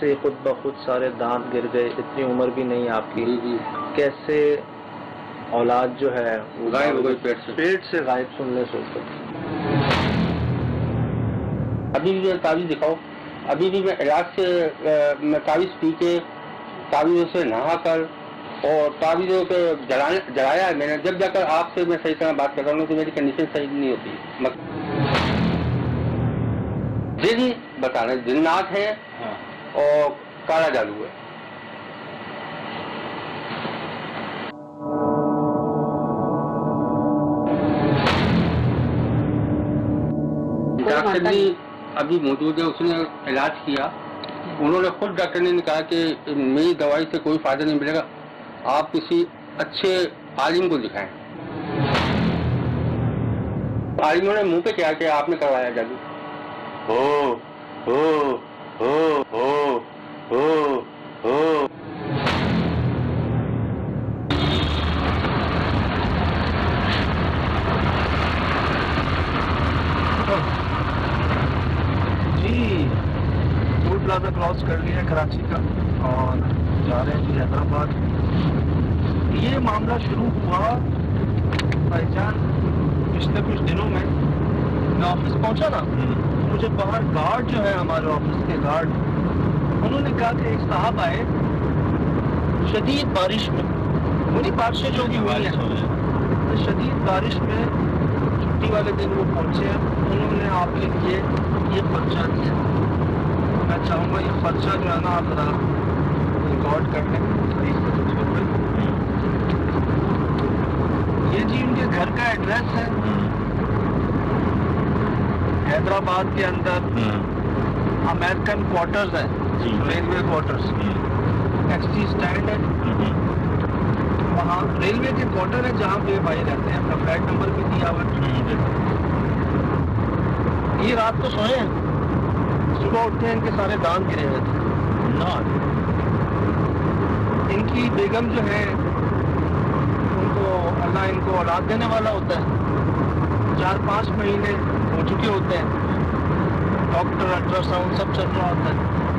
سے خود بخود سارے دانت گر گئے، اتنی عمر بھی نہیں آپ کی، کیسے اولاد جو ہے غائب ہو گئی پیٹ سے غائب سننے سے؟ ابھی بھی تعویذ دکھاؤ، ابھی بھی میں علاج سے میں تعویذ پی کے تعویذوں سے نہا کر اور تعویذوں کے جلایا ہے میں نے، جب جا کر آپ سے میں صحیح طرح بات کر رہا ہوں تو میری کنڈیشن صحیح نہیں ہوتی. جن بتا رہے جنات ہیں اور کالا جادو ہے. ڈاکٹر بھی ابھی موجود ہے، اس نے علاج کیا، انہوں نے خود ڈاکٹر نے کہا کہ میری دوائی سے کوئی فائدہ نہیں ملے گا، آپ کسی اچھے عالم کو دکھائیں. عالموں نے منہ پہ کیا کہ آپ نے کروایا جادو. ہو ہو ہو ہو ہو ہو. جی ٹول پلازا کراس کر لیا کراچی کا اور جا رہے ہیں جی حیدرآباد. یہ معاملہ شروع ہوا بھائی جان پچھلے کچھ دنوں میں آفس پہنچا نا، مجھے باہر گارڈ جو ہے ہمارے آفس کے گارڈ، انہوں نے کہا کہ ایک صاحب آئے شدید بارش میں، وہی بارشیں جو بھی ہوئی ہیں شدید بارش میں، چھٹی والے دن وہ پہنچے ہیں، انہوں نے آپ کے لیے یہ پرچہ دیا. میں چاہوں گا یہ پرچہ جو ہے نا آپ ذرا ریکارڈ کر لیں. یہ جی ان کے گھر کا ایڈریس ہے، حیدرآباد کے اندر امریکن کوارٹرز ہے، ریلوے کوارٹرز، ٹیکسی اسٹینڈ ہے وہاں، ریلوے کے کوارٹر ہے جہاں پہ بھائی رہتے ہیں. اپنا فلیٹ نمبر بھی دیا ہوا. یہ رات کو سوئے ہیں، صبح اٹھتے ہیں ان کے سارے دانت گرے ہوئے تھے. ان کی بیگم جو ہے ان کو اللہ ان کو اولاد دینے والا ہوتا ہے، 4-5 مہینے ہو چکے ہوتے ہیں، ڈاکٹر الٹرا ساؤنڈ سب چل رہا ہوتا ہے.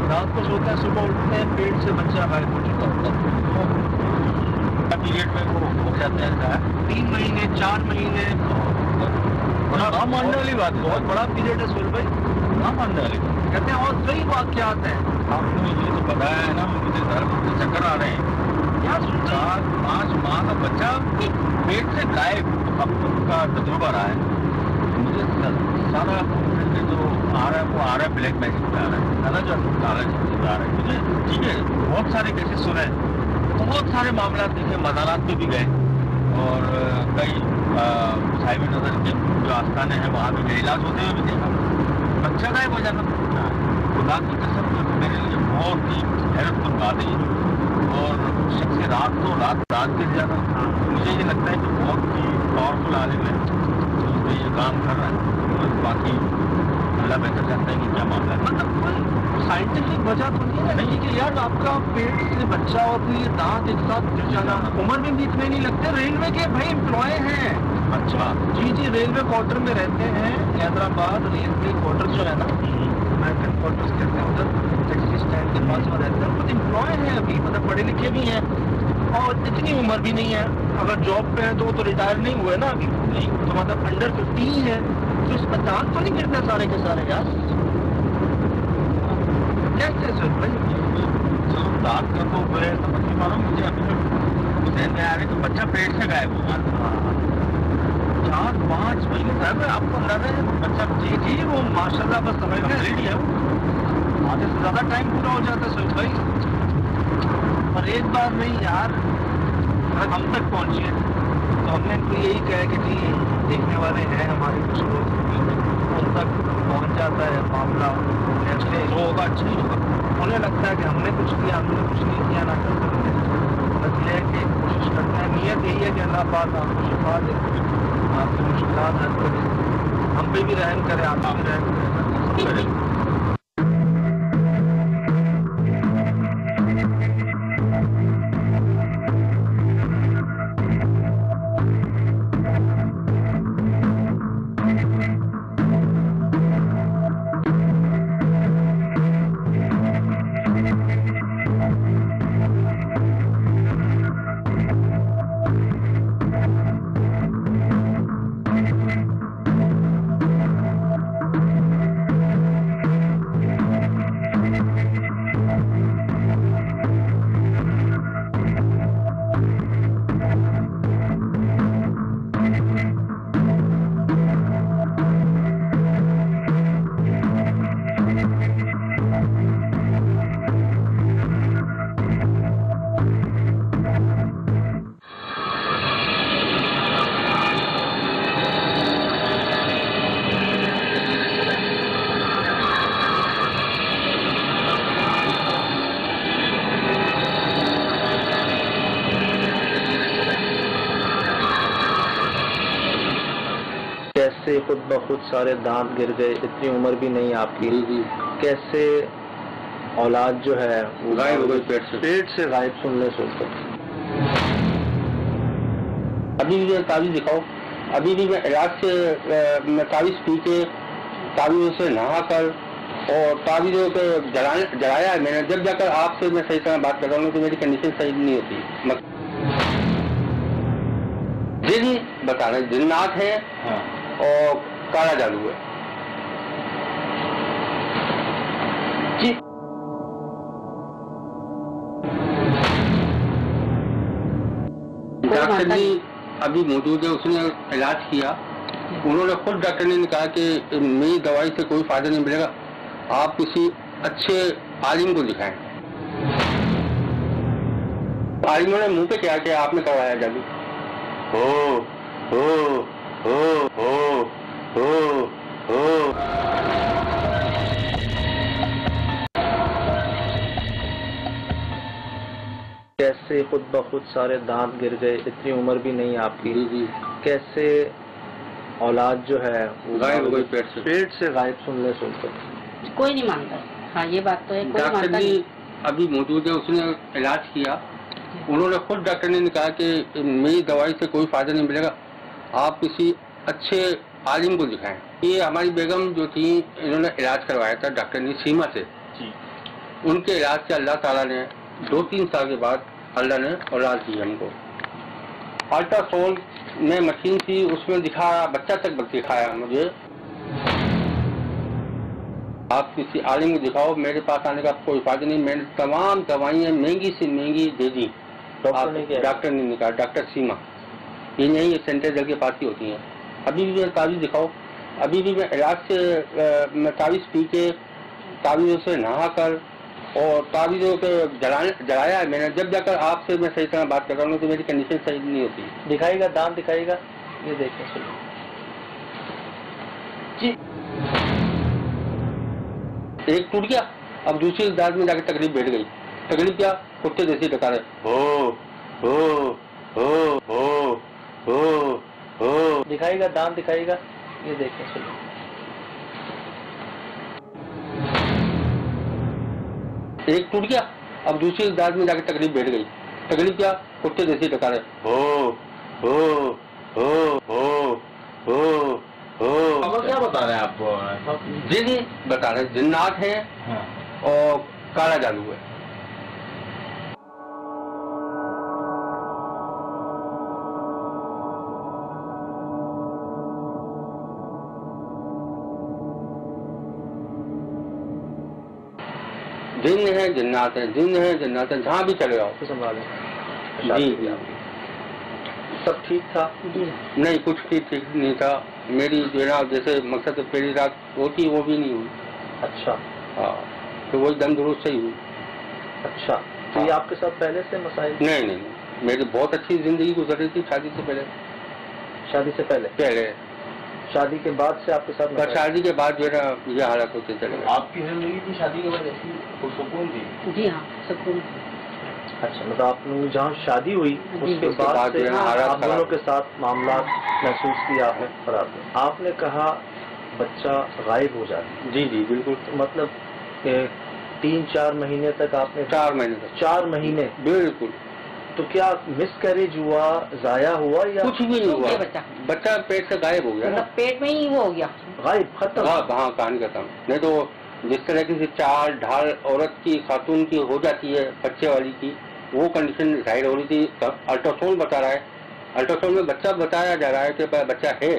رات کو سوتے ہیں، صبح اٹھتے ہیں پیٹ سے بچہ غائب ہو چکا ہوتا ہے. پیریڈ میں وہ ہو جاتے ہیں 3 مہینے 4 مہینے. بڑا ماننے والی بات، بہت بڑا پیریڈ ہے سہیل بھائی، نہ ماننے والی کہتے ہیں. اور کئی واقعات ہیں. آپ کو یہ تو بتایا ہے نا مجھے گھر میں چکر آ رہے ہیں، کیا 4-5 ماہ کا بچہ پیٹ سے غائب. اب ان کا تجربہ رہا ہے، مجھے سارا جو آ رہا ہے وہ آ رہا ہے بلیک میجک پہ آ رہا ہے، سارا جو کاغذ آ رہا ہے مجھے. ٹھیک ہے بہت سارے کیسز سنے، بہت سارے معاملات دیکھے، مزارات پہ بھی گئے اور کئی صاحب نظر کے جو آستانے ہیں وہاں بھی گئے، علاج ہوتے ہوئے بھی دیکھا. بچہ غائب ہو جانا خدا کی قسم میرے لیے بہت ہی حیرت کن بات ہے. اور شخص رات کو رات کے زیادہ مجھے یہ لگتا ہے کہ بہت ہی پاورفل عالم ہے جو یہ کام کر رہا ہے. اور باقی اللہ بہتر جانتا ہے کہ کیا معاملہ ہے. مطلب کوئی سائنٹیفک وجہ تو نہیں ہے کہ یار آپ کا پیٹ سے بچہ اور پھر یہ دانت ایک ساتھ گر جانا. عمر میں بھی اتنے نہیں لگتے. ریلوے کے بھائی امپلائے ہیں. اچھا جی ریلوے کوارٹر میں رہتے ہیں. حیدرآباد ریلوے کوارٹر جو ہے نا امریکن کوارٹرز کہتے ہیں، ادھر ٹیکسی اسٹینڈ کے پاس وہ رہتے ہیں. خود امپلائے ہیں ابھی، مطلب پڑھے لکھے بھی ہیں اور اتنی عمر بھی نہیں ہے. اگر جاب پہ ہے تو وہ تو ریٹائر نہیں ہوئے نا ابھی، تو مطلب انڈر 50 ہی ہے. تو اس میں دانت تو نہیں گرتے سارے کے سارے یار. کیسے سر بھائی چلو دانت کا تو ہے سمجھ نہیں پا رہا ہوں. مجھے ابھی ذہن میں آ رہی تو بچہ پیٹ سے غائب ہوا 4-5 مہینے صاحب. آپ کو اندازہ ہے بچہ جی وہ ماشاء اللہ بس سمجھ میں ریڈی ہے، وہ آدھے سے زیادہ ٹائم پورا ہو جاتا ہے سر بھائی. اور ایک بار نہیں یار ہم تک پہنچے تو ہم نے ان کو یہی کہا کہ جی دیکھنے والے ہیں ہمارے کچھ لوگ، ان تک پہنچ جاتا ہے معاملہ ہوگا اچھا نہیں ہوگا. انہیں لگتا ہے کہ ہم نے کچھ کیا، ہم نے کچھ نہیں کیا نہ کر سکتے. بس یہ ہے کہ کوشش کرتے ہیں، نیت یہی ہے کہ اللہ پاک آپ کو شفا دے، آپ کی مشکلات حل کرے، ہم پہ بھی رحم کرے، آپ بھی رحم کرے. خود بخود سارے دانت گر گئے، اتنی عمر بھی نہیں آپ کی، جی کیسے اولاد جو ہے وہ غائب ہو گئی پیٹ سے غائب سننے سنتے؟ ابھی بھی تعویذ دکھاؤ، ابھی بھی میں علاج سے میں تعویذ پی کے تعویذوں سے نہا کر اور تعویذوں کو جلایا ہے میں نے، جب جا کر آپ سے میں صحیح طرح بات کر رہا ہوں تو میری کنڈیشن صحیح نہیں ہوتی. جن بتا رہے جنات ہیں اور کالا جادو ہے. جی ڈاکٹر جی ابھی موجود ہے، اس نے علاج کیا، انہوں نے خود ڈاکٹر نے کہا کہ میری دوائی سے کوئی فائدہ نہیں ملے گا، آپ کسی اچھے عالم کو دکھائیں. عالموں نے منہ پہ کیا کہ آپ نے کروایا جادو. ہو ہو ہو ہو ہو ہو. کیسے خود بخود سارے دانت گر گئے، اتنی عمر بھی نہیں آپ کی، جی کیسے اولاد جو ہے وہ غائب ہو گئی پیٹ سے غائب سننے سنتے؟ کوئی نہیں مانتا. ہاں یہ بات تو ہے، کوئی ڈاکٹر مانتا جی نہیں. ابھی موجود ہے، اس نے علاج کیا، انہوں نے خود ڈاکٹر نے کہا کہ میری دوائی سے کوئی فائدہ نہیں ملے گا، آپ کسی اچھے عالم کو دکھائیں. یہ ہماری بیگم جو تھی، انہوں نے علاج کروایا تھا ڈاکٹر نے سیما سے. ان کے علاج سے اللہ تعالیٰ نے 2-3 سال کے بعد اللہ نے اولاد دی ہم کو. الٹرا ساؤنڈ میں مشین تھی، اس میں دکھایا، بچہ تک دکھایا مجھے. آپ کسی عالم کو دکھاؤ، میرے پاس آنے کا کوئی فائدہ نہیں. میں نے تمام دوائیاں مہنگی سے مہنگی دے دی. ڈاکٹر نے کہا، ڈاکٹر سیما، یہ نہیں، یہ سینٹر جل کے پاس ہی ہوتی ہیں. ابھی بھی تعویذ دکھاؤ، ابھی بھی میں علاج سے میں تعویذ پی کے تعویذوں سے نہا کر اور تعویذوں کو جلایا ہے میں نے، جب جا کر آپ سے میں صحیح طرح بات کر رہا ہوں تو میری کنڈیشن صحیح نہیں ہوتی. دکھائے گا، دانت دکھائے گا، یہ دیکھیں سنیں. جی ایک ٹوٹ گیا، اب دوسری دانت میں جا کے تکلیف بیٹھ گئی. تکلیف کیا؟ کتے جیسی ڈکا رہے. ہو ہو ہو ہو ہو ہو. دکھائے گا، دانت دکھائے گا، یہ دیکھیں سنیں. ایک ٹوٹ گیا، اب دوسری دانت میں جا کے تکلیف بیٹھ گئی. تکلیف کیا؟ کتے جیسی ڈکا رہے. ہو ہو ہو ہو ہو ہو. کیا بتا رہے ہیں آپ؟ جی بتا رہے جنات ہیں اور کالا جادو ہے. جن ہیں جنات ہیں، جن ہیں جنات ہیں، جہاں بھی چلے جاؤ. سنبھالیں. جی سب ٹھیک تھا؟ نہیں، کچھ ٹھیک نہیں تھا. میری جو ہے نا جیسے مقصد پہلی رات ہوتی وہ بھی نہیں ہوئی. اچھا. ہاں تو وہی دم درست صحیح ہوئی. اچھا. تو یہ آپ کے ساتھ پہلے سے مسائل؟ نہیں، میری بہت اچھی زندگی گزر رہی تھی شادی سے پہلے. شادی سے پہلے؟ شادی کے بعد سے آپ کے ساتھ؟ شادی کے بعد جو ہے نا یہ حالت ہوتے چلے گئے. آپ کی زندگی کی شادی کے بعد ایسی پرسکون تھی؟ جی ہاں، سکون. اچھا، مطلب آپ نے جہاں شادی ہوئی اس کے بعد سے آپ دونوں کے ساتھ معاملات محسوس کیا آپ نے خراب میں. آپ نے کہا بچہ غائب ہو جاتا. جی بالکل. مطلب کہ 3-4 مہینے تک آپ نے؟ 4 مہینے تک. 4 مہینے بالکل. تو کیا مس کیریج ہوا، ضائع ہوا، یا کچھ بھی نہیں ہوا؟ بچہ پیٹ سے غائب ہو گیا نا. پیٹ میں ہی وہ ہو گیا، غائب، ختم. ہاں کہانی ختم. نہیں تو جس طرح کی چال ڈھال عورت کی، خاتون کی ہو جاتی ہے بچے والی کی، وہ کنڈیشن ظاہر ہو رہی تھی. الٹرا ساؤنڈ بتا رہا ہے، الٹرا ساؤنڈ میں بچہ بتایا جا رہا ہے کہ بچہ ہے.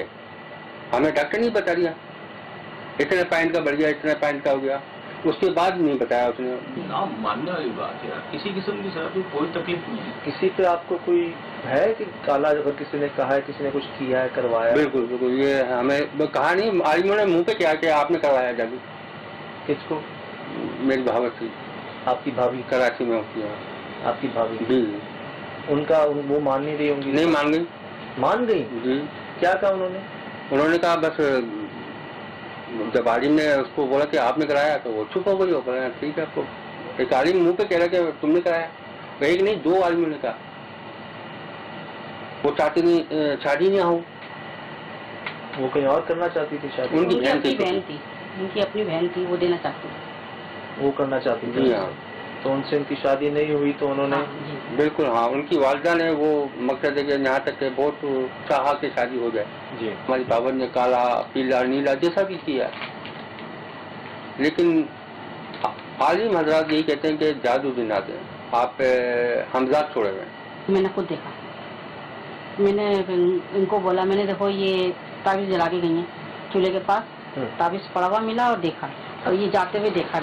ہمیں ڈاکٹر نہیں بتا دیا اتنے پوائنٹ کا بڑھ گیا، اتنے پوائنٹ کا ہو گیا، اس کے بعد نہیں بتایا اس نے. ماننے والی بات ہے، کسی قسم کی سر کوئی تکلیف نہیں ہے. کسی پہ آپ کو کوئی ہے کہ کالا، اگر کسی نے کہا ہے، کسی نے کچھ کیا ہے، کروایا؟ بالکل. یہ ہمیں کہا نہیں، عالموں نے منہ پہ کیا کہ آپ نے کروایا جادو. کس کو؟ میری بھاوت تھی. آپ کی بھابھی؟ کراچی میں ہوتی ہے آپ کی بھابھی؟ جی. ان کا وہ مان نہیں رہی ہوں گی؟ نہیں مان گئی. مان گئی؟ جی. کیا کہا انہوں نے کہا بس، جب عالم نے اس کو بولا کہ آپ نے کرایا تو وہ چپ ہو گئی. ہو گیا ٹھیک ہے. آپ کو ایک عالم منہ پہ کہہ رہا کہ تم نے کرایا. ایک نہیں، 2 عالموں نے کہا. وہ چاہتے نہیں شادی نہ ہو. وہ کہیں اور کرنا چاہتی تھی شادی؟ ان کی اپنی بہن تھی، ان کی اپنی بہن تھی، وہ دینا چاہتی تھی، وہ کرنا چاہتی تھی۔ تو ان سے ان کی شادی نہیں ہوئی تو انہوں نے بالکل ہاں، ان کی والدہ نے وہ مقصد ہے کہ یہاں تک کہ بہت چاہا کہ شادی ہو جائے جی، ہماری بابر نے کالا پیلا نیلا جیسا بھی کیا، لیکن عالم حضرات یہی کہتے ہیں کہ جادو بھی نہ دیں، آپ ہمزاد چھوڑے ہوئے۔ میں نے خود دیکھا، میں نے ان کو بولا، میں نے دیکھو یہ تعویذ جلا کے گئی ہیں چولہے کے پاس، تعویذ پڑا ہوا ملا اور دیکھا، اور یہ جاتے ہوئے دیکھا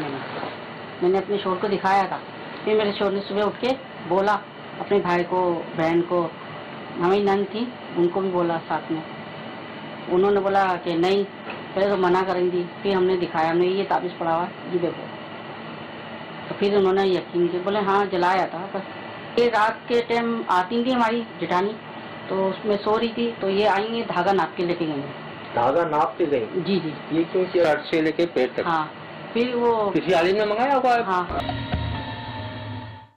میں نے اپنے شوہر کو دکھایا تھا، پھر میرے شوہر نے صبح اٹھ کے بولا اپنے بھائی کو، بہن کو، ہماری نند تھی ان کو بھی بولا ساتھ میں، انہوں نے بولا کہ نہیں، پہلے تو منع کریں گی، پھر ہم نے دکھایا، ہم نے یہ تعویذ پڑا ہوا یہ دیکھو، تو پھر انہوں نے یقین کیا، بولے ہاں جلایا تھا بس۔ یہ رات کے ٹائم آتی تھی ہماری جٹانی، تو اس میں سو رہی تھی، تو یہ آئیں گے دھاگا ناپ کے لے کے گئیں گے۔ دھاگا ناپ کے گئی؟ جی جی۔ یہ کیوں کیا؟ سر سے لے کے پیٹ تک؟ ہاں، پھر وہ کسی عالم نے منگایا ہوگا۔ ہاں۔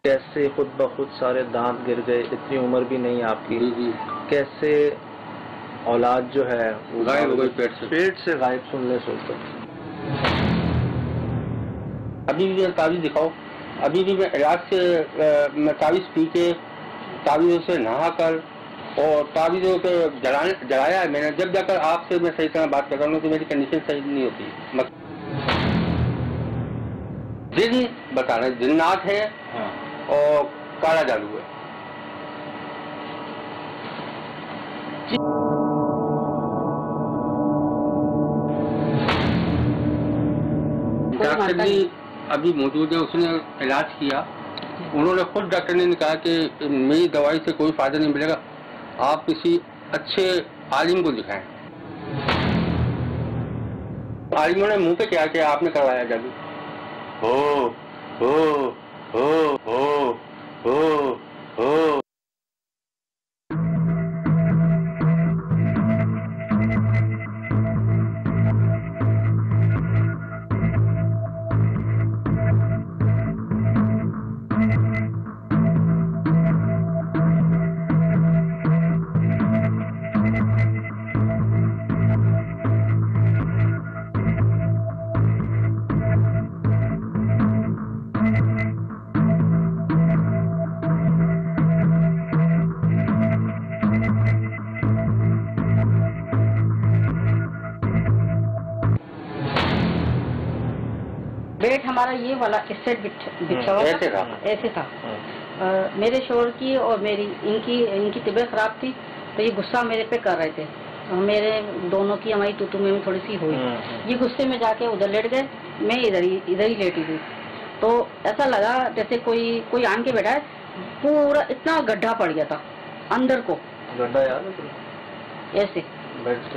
کیسے خود بخود سارے دانت گر گئے؟ اتنی عمر بھی نہیں آپ کی، کیسے اولاد جو ہے غائب ہو گئی پیٹ سے غائب؟ سننے سن کر ابھی بھی تعویذ دکھاؤ، ابھی بھی میں علاج سے میں تعویذ پی کے، تعویذوں سے نہا کر اور تعویذوں کے جلایا ہے میں نے، جب جا کر آپ سے میں صحیح طرح بات کر رہا ہوں تو میری کنڈیشن صحیح نہیں ہوتی۔ جن بتا رہے جنات ہے اور کالا جادو ہے۔ ڈاکٹر جی ابھی موجود ہے، اس نے علاج کیا، انہوں نے خود ڈاکٹر نے کہا کہ میری دوائی سے کوئی فائدہ نہیں ملے گا، آپ کسی اچھے عالم کو دکھائیں۔ عالموں نے منہ پہ کیا کہ آپ نے کروایا جادو، ہو ہو ہو ہو ہو ہو۔ بیٹ ہمارا یہ والا اس سے بچھا ہوا تھا، ایسے تھا۔ میرے شوہر کی اور میری ان کی طبیعت خراب تھی، تو یہ غصہ میرے پہ کر رہے تھے، میرے دونوں کی ہماری ٹوٹو میں تھوڑی سی ہوئی، یہ غصے میں جا کے ادھر لیٹ گئے، میں ادھر ہی لیٹی تھی، تو ایسا لگا جیسے کوئی آن کے بیٹھا ہے، پورا اتنا گڈھا پڑ گیا تھا اندر کو، گڈھا یاد ہے ایسے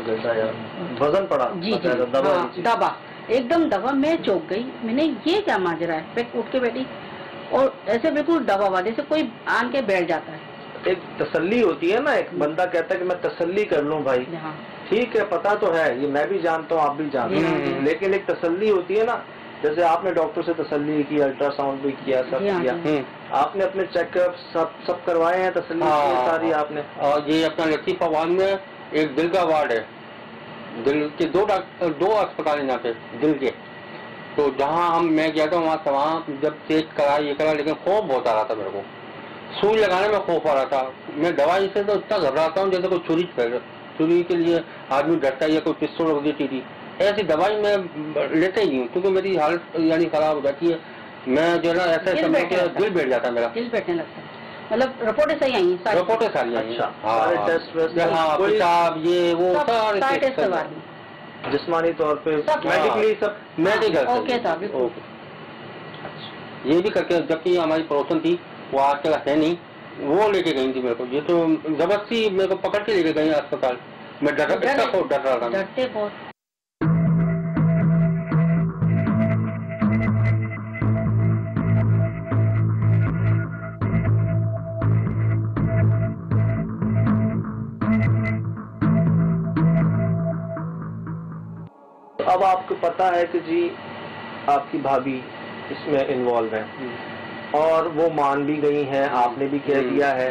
گڈھا یاد، وزن پڑا؟ جی جی، دبا ایک دم دبا، میں چوک گئی، میں نے یہ کیا ماجرا ہے، میں اٹھ کے بیٹھی اور ایسے بالکل دبا ہوا جیسے کوئی آن کے بیٹھ جاتا ہے۔ ایک تسلی ہوتی ہے نا، ایک بندہ کہتا ہے کہ میں تسلی کر لوں بھائی، ٹھیک ہے پتا تو ہے، یہ میں بھی جانتا ہوں آپ بھی جانتے ہیں، لیکن ایک تسلی ہوتی ہے نا، جیسے آپ نے ڈاکٹر سے تسلی کی، الٹرا ساؤنڈ بھی کیا، سب کیا، آپ نے اپنے چیک اپ سب کروائے ہیں، تسلی ساری آپ نے۔ اور یہ اپنا لطیف آباد میں ایک دل کا وارڈ ہے، دل کے دو اسپتال یہاں پہ دل کے، تو جہاں میں گیا تھا وہاں جب چیک کرا یہ کرا، لیکن خوف بہت آ رہا تھا میرے کو، سوئی لگانے میں خوف آ رہا تھا، میں دوائی سے تو اتنا گھبراتا ہوں جیسے کوئی چھری کے لیے آدمی ڈرتا ہے یا کوئی پستول رکھ دیتی تھی، ایسی دوائی میں لیتے ہی ہوں کیونکہ میری حالت یعنی خراب ہو جاتی ہے، میں جو ہے نا ایسا سمجھو کہ دل بیٹھ جاتا ہے میرا، دل بیٹھنے لگتا ہے، مطلب رپورٹیں صحیح آئی ہیں، رپورٹیں ساری آئی ہیں، اچھا پیشاب یہ وہ سارے ٹیسٹ کروا دی، جسمانی طور پہ میڈیکلی سب میڈیکل اوکے تھا بالکل، یہ بھی کر کے، جبکہ ہماری پڑوسن تھی وہ آج تک ہے نہیں، وہ لے کے گئی تھی میرے کو، یہ تو زبردستی میرے کو پکڑ کے لے کے گئی اسپتال، میں ڈر رہا تھا، ڈرتے بہت۔ اب آپ کو پتا ہے کہ جی آپ کی بھابھی اس میں انوالو ہے اور وہ مان بھی گئی ہیں، آپ نے بھی کہہ دیا ہے،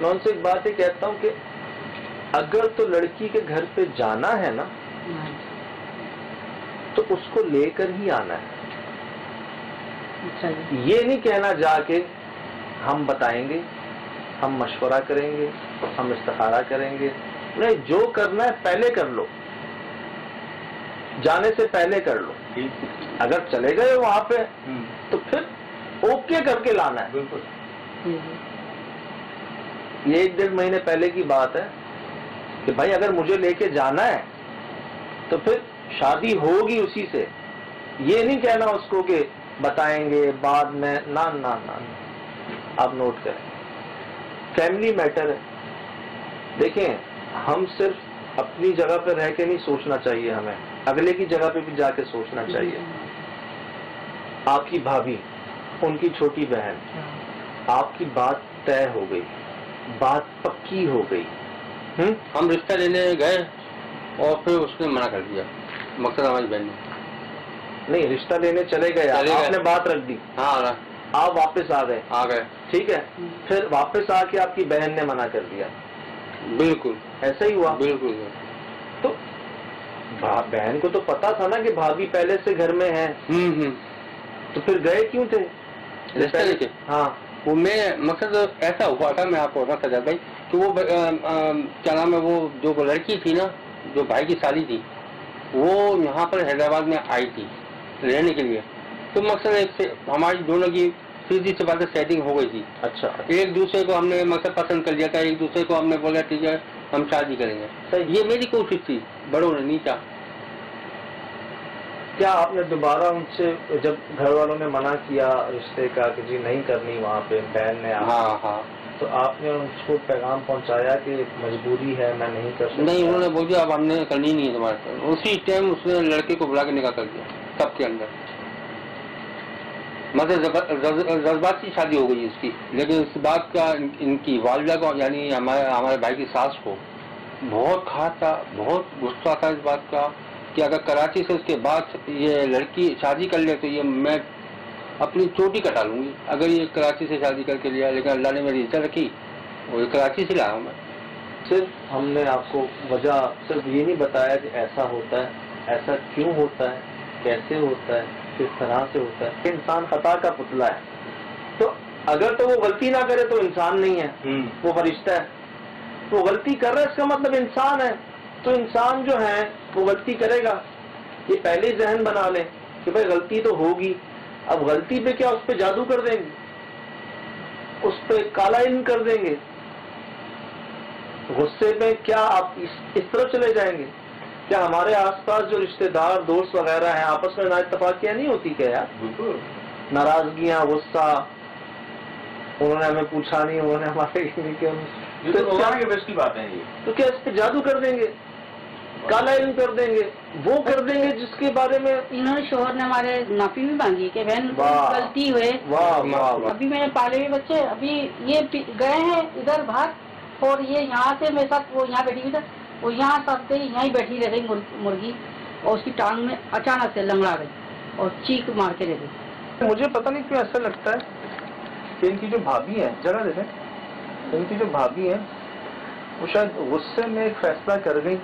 میں ان سے ایک بات یہ کہتا ہوں کہ اگر تو لڑکی کے گھر پہ جانا ہے نا تو اس کو لے کر ہی آنا ہے. یہ نہیں کہنا جا کے ہم بتائیں گے، ہم مشورہ کریں گے، ہم استخارہ کریں گے. نہیں، جو کرنا ہے پہلے کر لو، جانے سے پہلے کر لو. اگر چلے گئے وہاں پہ تو پھر اوکے کر کے لانا ہے. بالکل. یہ 1-1.5 مہینے پہلے کی بات ہے کہ بھائی اگر مجھے لے کے جانا ہے تو پھر شادی ہوگی اسی سے. یہ نہیں کہنا اس کو کہ بتائیں گے بعد میں. نہ نہ نہ، آپ نوٹ کریں، فیملی میٹر ہے. دیکھیں، ہم صرف اپنی جگہ پہ رہ کے نہیں سوچنا چاہیے، ہمیں اگلے کی جگہ پہ بھی جا کے سوچنا چاہیے. آپ کی بھابھی، ان کی چھوٹی بہن، آپ کی بات طے ہو گئی، بات پکی ہو گئی. ہم رشتہ لینے گئے اور پھر اس نے منع کر دیا، مقصد ہماری بہن نے. نہیں، رشتہ لینے چلے گئے، آپ نے بات رکھ دی، ہاں، آپ واپس آ گئے، ٹھیک ہے. پھر واپس آ کے آپ کی بہن نے منع کر دیا. بالکل ایسا ہی ہوا. بالکل. تو بہن کو تو پتا تھا نا کہ بھابھی پہلے سے گھر میں ہے، تو پھر گئے کیوں تھے رشتہ لے کے؟ ہاں، وہ میں مقصد ایسا ہوا تھا، میں آپ کو بتا سجاد بھائی، کہ وہ کیا نام ہے، وہ جو لڑکی تھی نا، جو بھائی کی شادی تھی، وہ یہاں پر حیدرآباد میں آئی تھی رہنے کے لیے. تو مقصد ایک سے ہماری دونوں کی سیدھی سی بات سیٹنگ ہو گئی تھی. اچھا، ایک دوسرے کو ہم نے مقصد پسند کر لیا تھا، ایک دوسرے کو ہم نے بولا ٹھیک ہے ہم شادی کریں گے. یہ میری کوشش تھی، بڑوں نے نہیں چاہا. کیا آپ نے دوبارہ ان سے جب گھر والوں نے منع کیا رشتے کا کہ جی نہیں کرنی وہاں پہ، بہن نے ہاں، تو آپ نے ان کو پیغام پہنچایا کہ مجبوری ہے، میں نہیں کر سکتا؟ نہیں، انہوں نے بول دیا اب ہم نے کرنی نہیں ہے تمہارے ساتھ. اسی ٹائم اس نے لڑکے کو بلا کے نکاح کر دیا سب کے اندر. مطلب جذباتی شادی ہو گئی اس کی. لیکن اس بات کا ان کی والدہ کو، یعنی ہمارے بھائی کی ساس کو بہت کھاٹ تھا، بہت غصہ تھا اس بات کا کہ اگر کراچی سے اس کے بعد یہ لڑکی شادی کر لے تو یہ میں اپنی چوٹی کٹا لوں گی اگر یہ کراچی سے شادی کر کے لیا. لیکن اللہ نے میری عزت رکھی، وہ کراچی سے لایا ہوں میں. صرف ہم نے آپ کو وجہ صرف یہ نہیں بتایا کہ ایسا ہوتا ہے، ایسا کیوں ہوتا ہے، کیسے ہوتا ہے، کس طرح سے ہوتا ہے. انسان خطا کا پتلا ہے، تو اگر تو وہ غلطی نہ کرے تو انسان نہیں ہے، وہ فرشتہ ہے. وہ غلطی کر رہا ہے اس کا مطلب انسان ہے، تو انسان جو ہے وہ غلطی کرے گا. یہ پہلے ہی ذہن بنا لیں کہ بھائی غلطی تو ہوگی. اب غلطی پہ کیا اس پہ جادو کر دیں گے، اس پہ کالا علم کر دیں گے، غصے میں کیا آپ اس طرف چلے جائیں گے؟ کیا ہمارے آس پاس جو رشتہ دار دوست وغیرہ ہیں آپس میں نا اتفاقیاں نہیں ہوتی کیا یار؟ بالکل. ناراضگیاں، غصہ، انہوں نے ہمیں پوچھا نہیں، انہوں نے ہمارے نہیں کیا. یہ تو روزانہ کے بس کی بات ہے. یہ تو کیا اس پہ جادو کر دیں گے، کالا علم کر دیں گے، وہ کر دیں گے جس کے بارے میں انہوں نے شوہر نے ہمارے معافی بھی مانگی کہ بہن غلطی ہوئے. ابھی میں نے پالے ہوئے بچے، ابھی یہ گئے ہیں ادھر باہر، اور یہ یہاں سے میرے ساتھ، وہ یہاں بیٹھی ہوئی تھا، وہ یہاں سب گئی، یہاں ہی بیٹھی رہ گئی مرغی، اور اس کی ٹانگ میں اچانک سے لنگڑا گئی اور چیخ مار کے رہ گئی. مجھے پتہ نہیں کیوں ایسا لگتا ہے کہ ان کی جو بھابھی ہیں، جگہ دیکھیں، ان کی جو بھابھی ہیں وہ شاید غصے میں ایک فیصلہ کر گئی،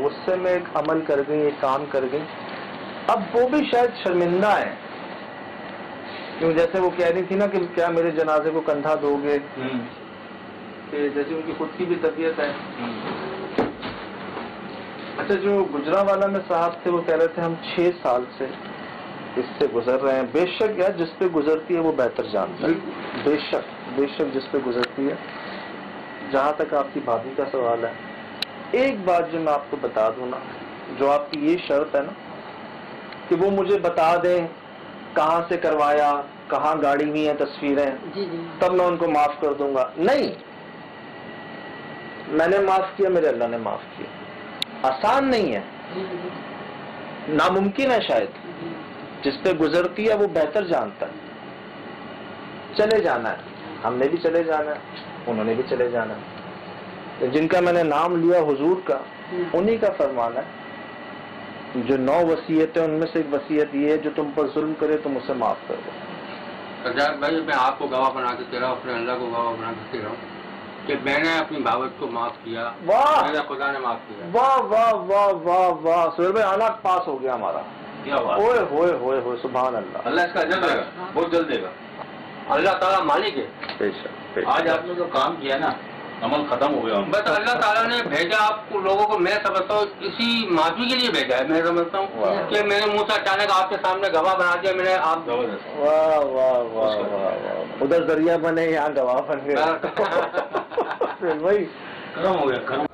غصے میں ایک عمل کر گئی، ایک کام کر گئی. اب وہ بھی شاید شرمندہ ہیں، کیوں جیسے وہ کہہ رہی تھی نا کہ کیا میرے جنازے کو کندھا دو گے، کہ جیسے ان کی خود کی بھی طبیعت ہے. اچھا، جو گجرانوالہ میں صاحب تھے وہ کہہ رہے تھے ہم 6 سال سے اس سے گزر رہے ہیں. بے شک یار جس پہ گزرتی ہے وہ بہتر جانتا ہے، بے شک جس پہ گزرتی ہے. جہاں تک آپ کی بھابھی کا سوال ہے، ایک بات جو میں آپ کو بتا دوں نا، جو آپ کی یہ شرط ہے نا کہ وہ مجھے بتا دیں کہاں سے کروایا، کہاں گاڑی ہوئی ہیں تصویریں، تب میں ان کو معاف کر دوں گا. نہیں، میں نے معاف کیا، میرے اللہ نے معاف کیا. آسان نہیں ہے، ناممکن ہے شاید. جس پہ گزرتی ہے وہ بہتر جانتا ہے. چلے جانا ہے، ہم نے بھی چلے جانا ہے، انہوں نے بھی چلے جانا ہے. جن کا میں نے نام لیا حضور کا، انہی کا فرمان ہے. جو 9 وصیتیں ان میں سے ایک وصیت یہ ہے جو تم پر ظلم کرے تم اسے معاف کر دو. سجاد بھائی، میں آپ کو گواہ بنا کے کہہ رہا ہوں، اپنے اللہ کو گواہ بنا کے کہہ رہا ہوں کہ میں نے اپنی بھاوت کو معاف کیا، واہ میرا خدا نے معاف کیا۔ واہ واہ واہ واہ واہ، سہیل بھائی آنا پاس ہو گیا ہمارا، کیا بات، اوئے ہوئے ہوئے ہوئے، سبحان اللہ، اللہ اس کا اجر دے گا، بہت جلد دے گا۔ اللہ تعالیٰ مالک ہے۔ بے شک بے شک۔ آج آپ نے جو کام کیا نا، عمل ختم ہو گیا۔ بس اللہ تعالیٰ نے بھیجا آپ کو لوگوں کو، میں سمجھتا ہوں اسی معافی کے لیے بھیجا ہے۔ میں سمجھتا ہوں کہ میں نے منہ سے اچانک آپ کے سامنے گواہ بنا دیا، میں نے آپ زبردست۔ واہ واہ واہ واہ، ادھر ذریعہ بنے یہاں گواہ بن گئے، سہیل بھائی کرم ہو گیا، کرم